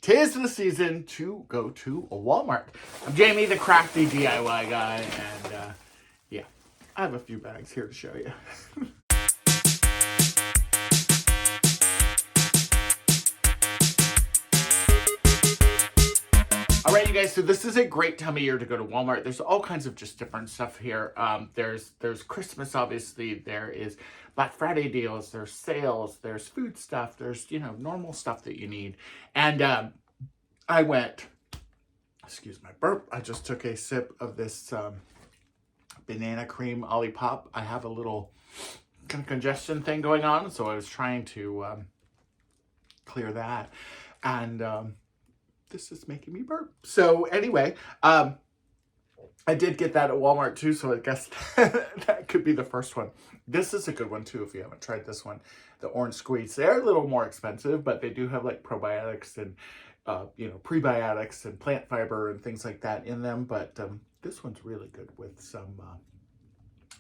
'tis the season to go to a Walmart. I'm Jamie, the crafty DIY guy, and yeah, I have a few bags here to show you. All right, you guys, so this is a great time of year to go to Walmart. There's all kinds of just different stuff here. There's Christmas, obviously. There is Black Friday deals. There's sales. There's food stuff. There's, normal stuff that you need. And I went, excuse my burp, I just took a sip of this banana cream Olipop. I have a little kind of congestion thing going on, so I was trying to clear that. And this is making me burp. So anyway, I did get that at Walmart too, so I guess that could be the first one. This is a good one too if you haven't tried this one. The orange squeeze. They're a little more expensive, but they do have like probiotics and prebiotics and plant fiber and things like that in them. But this one's really good with some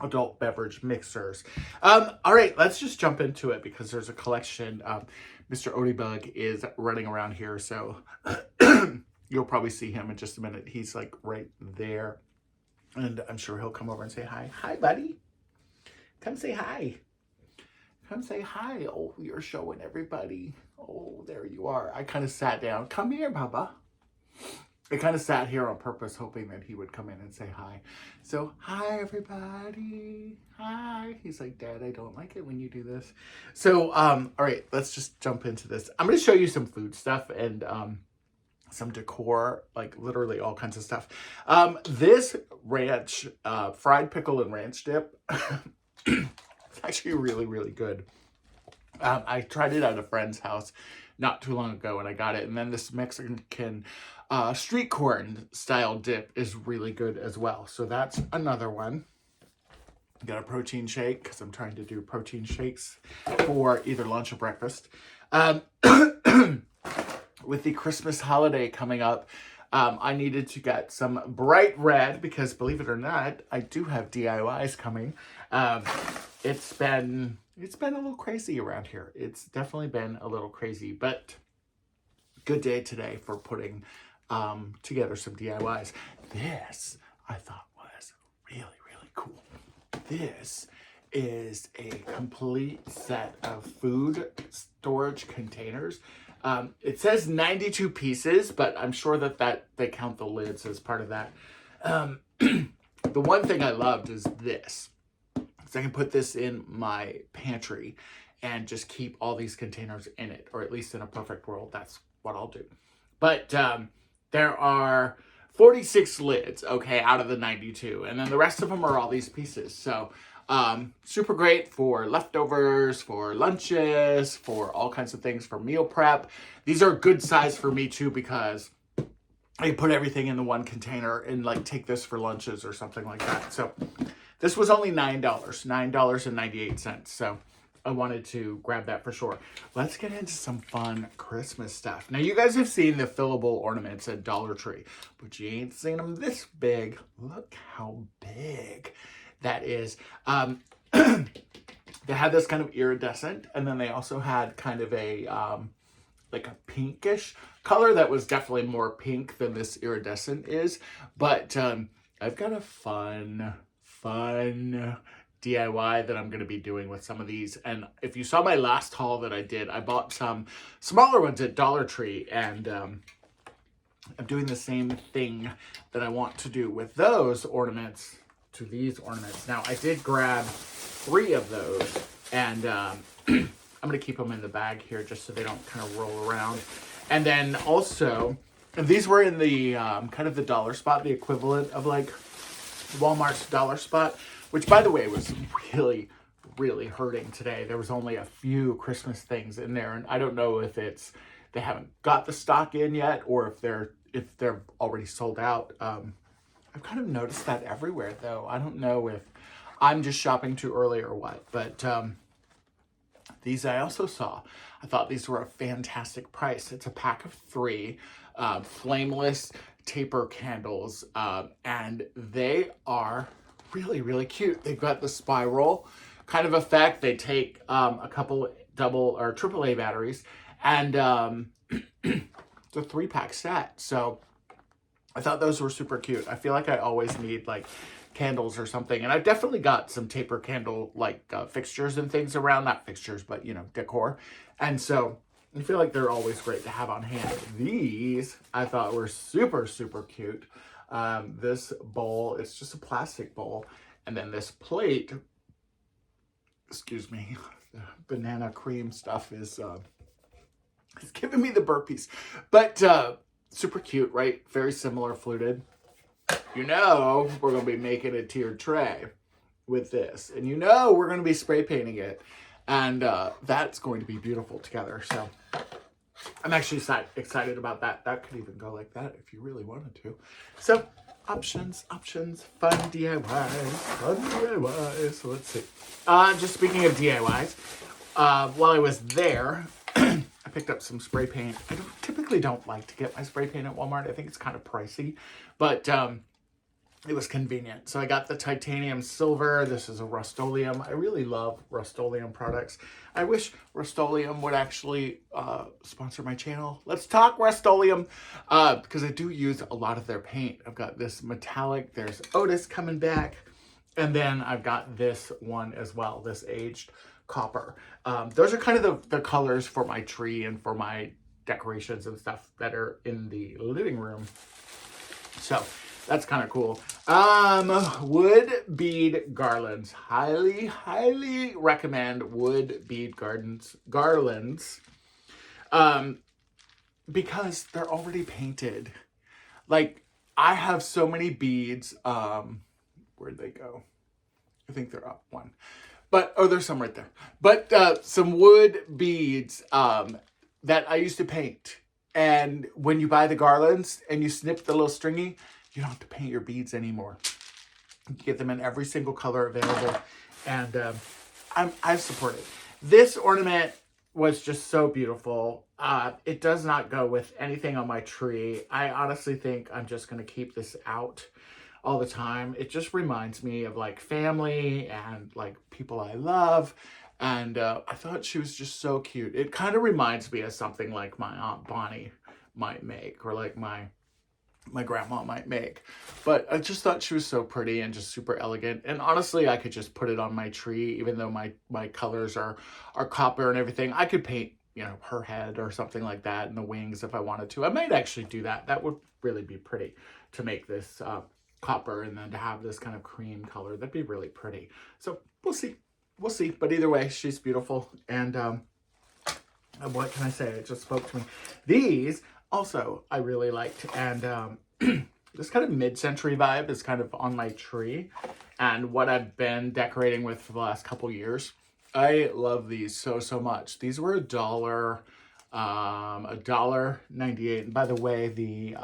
adult beverage mixers. All right, let's just jump into it because there's a collection. Mr. Odybug is running around here, so you'll probably see him in just a minute. He's like right there, and I'm sure he'll come over and say hi. Hi, buddy. Come say hi. Come say hi. Oh, you're showing everybody. Oh, there you are. I kind of sat down. Come here, Baba. I kind of sat here on purpose hoping that he would come in and say hi. So, hi, everybody. Hi. He's like, Dad, I don't like it when you do this. So, all right, let's just jump into this. I'm going to show you some food stuff and some decor, like literally all kinds of stuff. This ranch, fried pickle and ranch dip, it's actually really, really good. I tried it at a friend's house not too long ago and I got it. And then this Mexican street corn style dip is really good as well. So that's another one. Got a protein shake because I'm trying to do protein shakes for either lunch or breakfast. With the Christmas holiday coming up, I needed to get some bright red because, believe it or not, I do have DIYs coming. It's been a little crazy around here. It's definitely been a little crazy, but good day today for putting together some DIYs. This I thought was really, really cool. This is a complete set of food storage containers. It says 92 pieces, but I'm sure that they count the lids as part of that. The one thing I loved is this. So I can put this in my pantry and just keep all these containers in it, or at least in a perfect world, that's what I'll do. But there are 46 lids, okay, out of the 92, and then the rest of them are all these pieces. So super great for leftovers, for lunches, for all kinds of things, for meal prep. These are good size for me too because I put everything in the one container and like take this for lunches or something like that. So this was only $9, $9.98. So I wanted to grab that for sure. Let's get into some fun Christmas stuff. Now, you guys have seen the fillable ornaments at Dollar Tree, but you ain't seen them this big. Look how big that is. They had this kind of iridescent, and then they also had kind of a like a pinkish color that was definitely more pink than this iridescent is. But I've got a fun DIY that I'm going to be doing with some of these. And if you saw my last haul that I did, I bought some smaller ones at Dollar Tree, and I'm doing the same thing that I want to do with those ornaments to these ornaments. Now, I did grab 3 of those, and I'm going to keep them in the bag here just so they don't kind of roll around. And then also, these were in the kind of the dollar spot, the equivalent of like Walmart's dollar spot, which, by the way, was really, really hurting today. There was only a few Christmas things in there, and I don't know if it's they haven't got the stock in yet or if they're already sold out. I've kind of noticed that everywhere, though. I don't know if I'm just shopping too early or what, but these I also saw. I thought these were a fantastic price. It's a pack of 3 flameless taper candles, and they are really, really cute. They've got the spiral kind of effect. They take a couple double or AAA batteries and It's a 3-pack set. So I thought those were super cute. I feel like I always need like candles or something. And I've definitely got some taper candle like fixtures and things around. Not fixtures, but you know, decor. And so I feel like they're always great to have on hand. These I thought were super, super cute. This bowl, it's just a plastic bowl. And then this plate, excuse me, the banana cream stuff is it's giving me the burpees. But super cute, right? Very similar fluted. You know we're going to be making a tiered tray with this. And you know we're going to be spray painting it. And that's going to be beautiful together. So I'm actually excited about that. That could even go like that if you really wanted to. So options, fun DIYs. So let's see. Just speaking of DIYs, while I was there, I picked up some spray paint. I typically don't like to get my spray paint at Walmart. I think it's kind of pricey, but it was convenient. So I got the titanium silver. This is a Rust-Oleum. I really love Rust-Oleum products. I wish Rust-Oleum would actually sponsor my channel. Let's talk Rust-Oleum because I do use a lot of their paint. I've got this metallic. There's Otis coming back. And then I've got this one as well, this aged copper. Those are kind of the colors for my tree and for my decorations and stuff that are in the living room. So that's kind of cool. Wood bead garlands. Highly recommend wood bead garlands. Because they're already painted. Like, I have so many beads. Where'd they go? I think they're up one. But, oh, there's some right there. But some wood beads that I used to paint. And when you buy the garlands and you snip the little stringy, you don't have to paint your beads anymore. You get them in every single color available. And I support it. This ornament was just so beautiful. It does not go with anything on my tree. I honestly think I'm just going to keep this out all the time. It just reminds me of like family and like people I love. And I thought she was just so cute. It kind of reminds me of something like my Aunt Bonnie might make, or like my grandma might make. But I just thought she was so pretty and just super elegant. And honestly, I could just put it on my tree, even though my colors are copper and everything. I could paint, you know, her head or something like that and the wings if I wanted to. I might actually do that. That would really be pretty to make this copper and then to have this kind of cream color. That'd be really pretty. So we'll see. We'll see. But either way, she's beautiful. And what can I say? It just spoke to me. These also I really liked. And this kind of mid-century vibe is kind of on my tree. And what I've been decorating with for the last couple years. I love these so much. These were $1.98. And by the way, the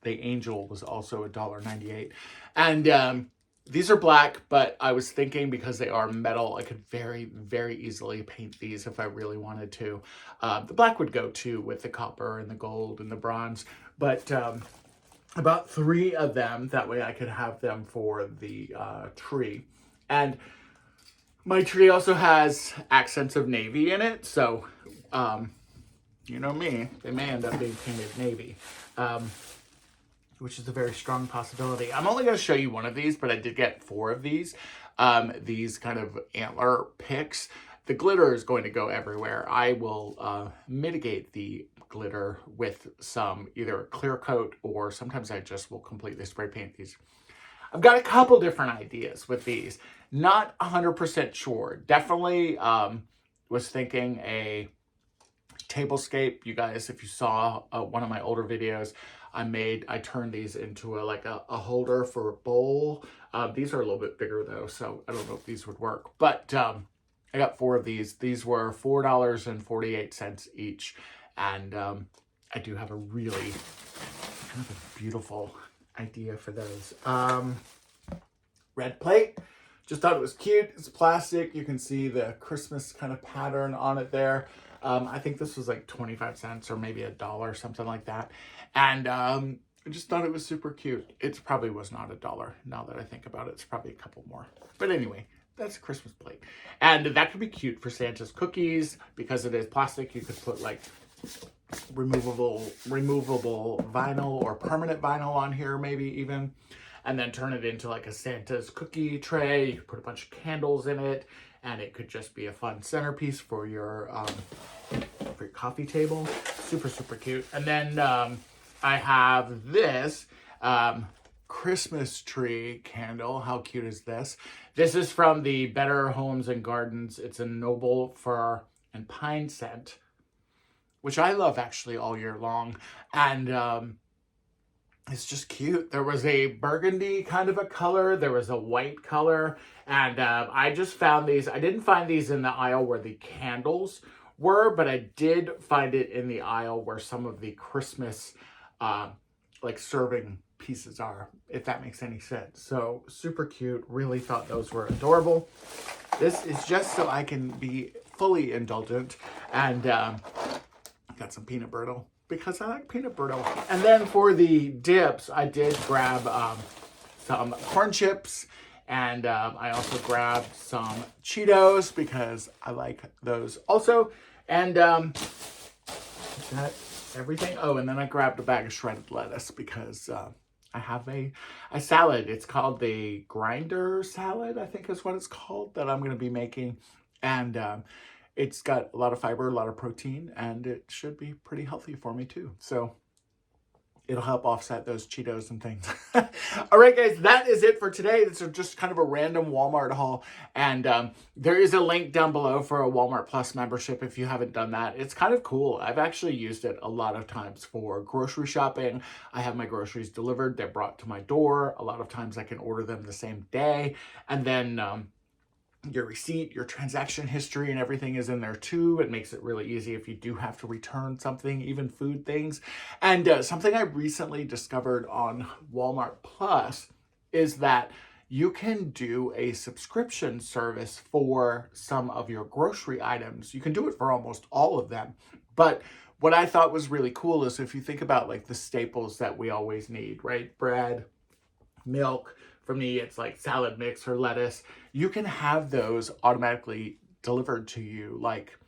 angel was also $1.98. And these are black, but I was thinking because they are metal, I could very easily paint these if I really wanted to. The black would go too with the copper and the gold and the bronze, but about 3 of them. That way I could have them for the tree. And my tree also has accents of navy in it, so you know me, they may end up being painted navy. Which is a very strong possibility. I'm only going to show you one of these, but I did get 4 of these. These kind of antler picks. The glitter is going to go everywhere. I will mitigate the glitter with some either clear coat, or sometimes I just will completely spray paint these. I've got a couple different ideas with these. Not 100% sure. Definitely was thinking a tablescape. You guys, if you saw one of my older videos, I turned these into a holder for a bowl. These are a little bit bigger though, so I don't know if these would work. But I got 4 of these. These were $4.48 each. And I do have a really kind of a beautiful idea for those. Red plate. Just thought it was cute. It's plastic. You can see the Christmas kind of pattern on it there. I think this was like 25 cents or maybe $1, something like that. And I just thought it was super cute. It probably was not $1 now that I think about it. It's probably a couple more. But anyway, that's a Christmas plate. And that could be cute for Santa's cookies because it is plastic. You could put like removable vinyl or permanent vinyl on here, maybe even, and then turn it into like a Santa's cookie tray. You could put a bunch of candles in it, and it could just be a fun centerpiece for your coffee table. Super, super cute. And then I have this Christmas tree candle. How cute is this? This is from the Better Homes and Gardens. It's a noble fir and pine scent, which I love actually all year long. And it's just cute. There was a burgundy kind of a color. There was a white color. And I just found these. I didn't find these in the aisle where the candles were, but I did find it in the aisle where some of the Christmas like serving pieces are, if that makes any sense. So super cute. Really thought those were adorable. This is just so I can be fully indulgent, and got some peanut brittle because I like peanut brittle. And then for the dips, I did grab some corn chips, and I also grabbed some Cheetos because I like those also. And is that everything? Oh, and then I grabbed a bag of shredded lettuce because I have a salad. It's called the grinder salad, I think is what it's called, that I'm going to be making. And it's got a lot of fiber, a lot of protein, and it should be pretty healthy for me too. So it'll help offset those Cheetos and things. All right, guys, that is it for today. This is just kind of a random Walmart haul. And there is a link down below for a Walmart Plus membership if you haven't done that. It's kind of cool. I've actually used it a lot of times for grocery shopping. I have my groceries delivered. They're brought to my door. A lot of times I can order them the same day. And then your receipt, your transaction history, and everything is in there too. It makes it really easy if you do have to return something, even food things. And something I recently discovered on Walmart Plus is that you can do a subscription service for some of your grocery items. You can do it for almost all of them. But what I thought was really cool is if you think about like the staples that we always need, right? Bread, milk. For me, it's like salad mix or lettuce. You can have those automatically delivered to you like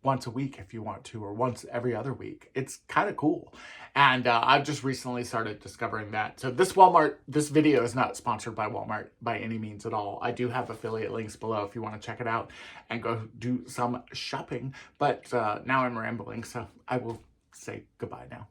once a week if you want to, or once every other week. It's kind of cool. And I've just recently started discovering that. So this video is not sponsored by Walmart by any means at all. I do have affiliate links below if you want to check it out and go do some shopping. But now I'm rambling, so I will say goodbye now.